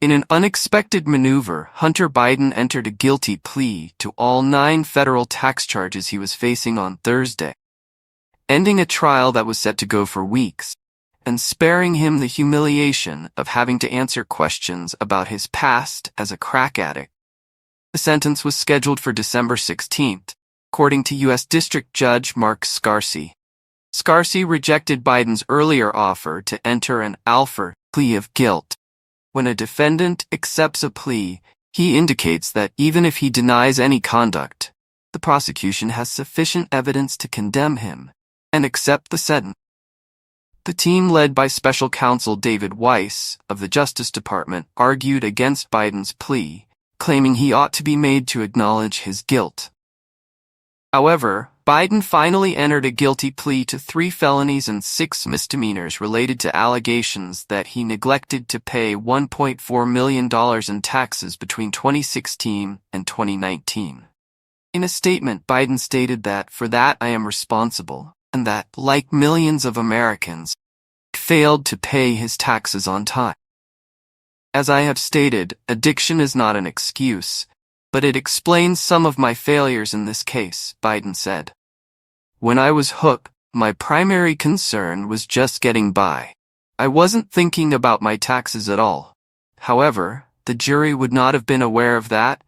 In an unexpected maneuver, Hunter Biden entered a guilty plea to all 9 federal tax charges he was facing on Thursday, ending a trial that was set to go for weeks, and sparing him the humiliation of having to answer questions about his past as a crack addict. The sentence was scheduled for December 16th, according to U.S. District Judge Mark Scarsi. Scarsi rejected Biden's earlier offer to enter an Alford plea of guilt. When a defendant accepts a plea, he indicates that even if he denies any conduct, the prosecution has sufficient evidence to condemn him and accept the sentence. The team led by Special Counsel David Weiss of the Justice Department argued against Biden's plea, claiming he ought to be made to acknowledge his guilt. However, Biden finally entered a guilty plea to 3 felonies and 6 misdemeanors related to allegations that he neglected to pay $1.4 million in taxes between 2016 and 2019. In a statement, Biden stated that, "For that I am responsible," and that, like millions of Americans, failed to pay his taxes on time. As I have stated, addiction is not an excuse, but it explains some of my failures in this case, Biden said. "When I was hooked, my primary concern was just getting by. I wasn't thinking about my taxes at all. However, the jury would not have been aware of that,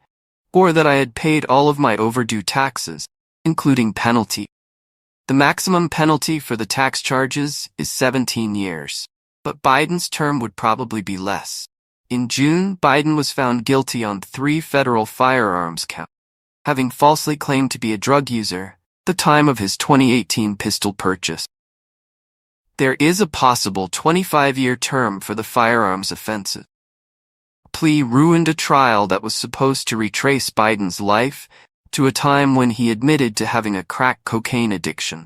or that I had paid all of my overdue taxes, including penalty. The maximum penalty for the tax charges is 17 years, but Biden's term would probably be less." In June, Biden was found guilty on 3 federal firearms counts, having falsely claimed to be a drug user at the time of his 2018 pistol purchase. There is a possible 25-year term for the firearms offenses. The plea ruined a trial that was supposed to retrace Biden's life to a time when he admitted to having a crack cocaine addiction.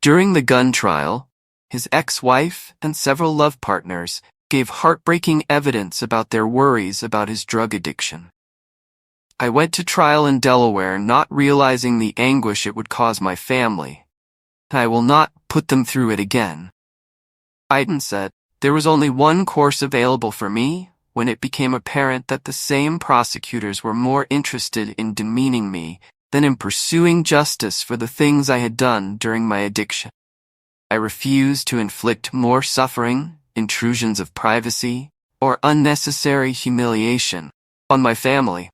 During the gun trial, his ex-wife and several love partners gave heartbreaking evidence about their worries about his drug addiction. "I went to trial in Delaware not realizing the anguish it would cause my family. I will not put them through it again," Biden said. "There was only one course available for me when it became apparent that the same prosecutors were more interested in demeaning me than in pursuing justice for the things I had done during my addiction. I refused to inflict more suffering, intrusions of privacy, or unnecessary humiliation on my family."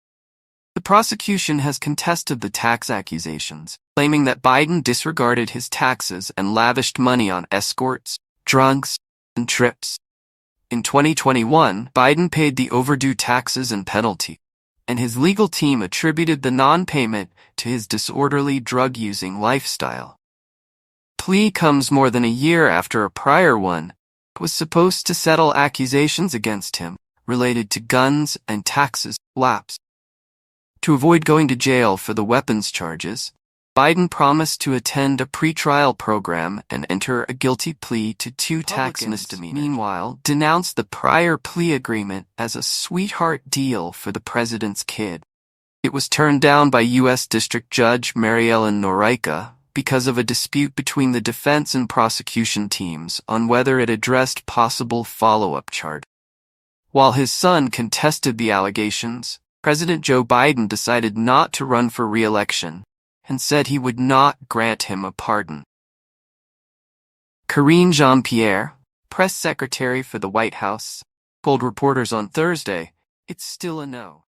The prosecution has contested the tax accusations, claiming that Biden disregarded his taxes and lavished money on escorts, drugs, and trips. In 2021, Biden paid the overdue taxes and penalty, and his legal team attributed the non-payment to his disorderly drug-using lifestyle. Plea comes more than a year after a prior one was supposed to settle accusations against him related to guns and taxes lapsed. To avoid going to jail for the weapons charges, Biden promised to attend a pretrial program and enter a guilty plea to 2 tax misdemeanors. Meanwhile, denounced the prior plea agreement as a sweetheart deal for the president's kid. It was turned down by U.S. District Judge Mary Ellen Noreika because of a dispute between the defense and prosecution teams on whether it addressed possible follow-up charges. While his son contested the allegations, President Joe Biden decided not to run for re-election and said he would not grant him a pardon. Karine Jean-Pierre, press secretary for the White House, told reporters on Thursday, "It's still a no."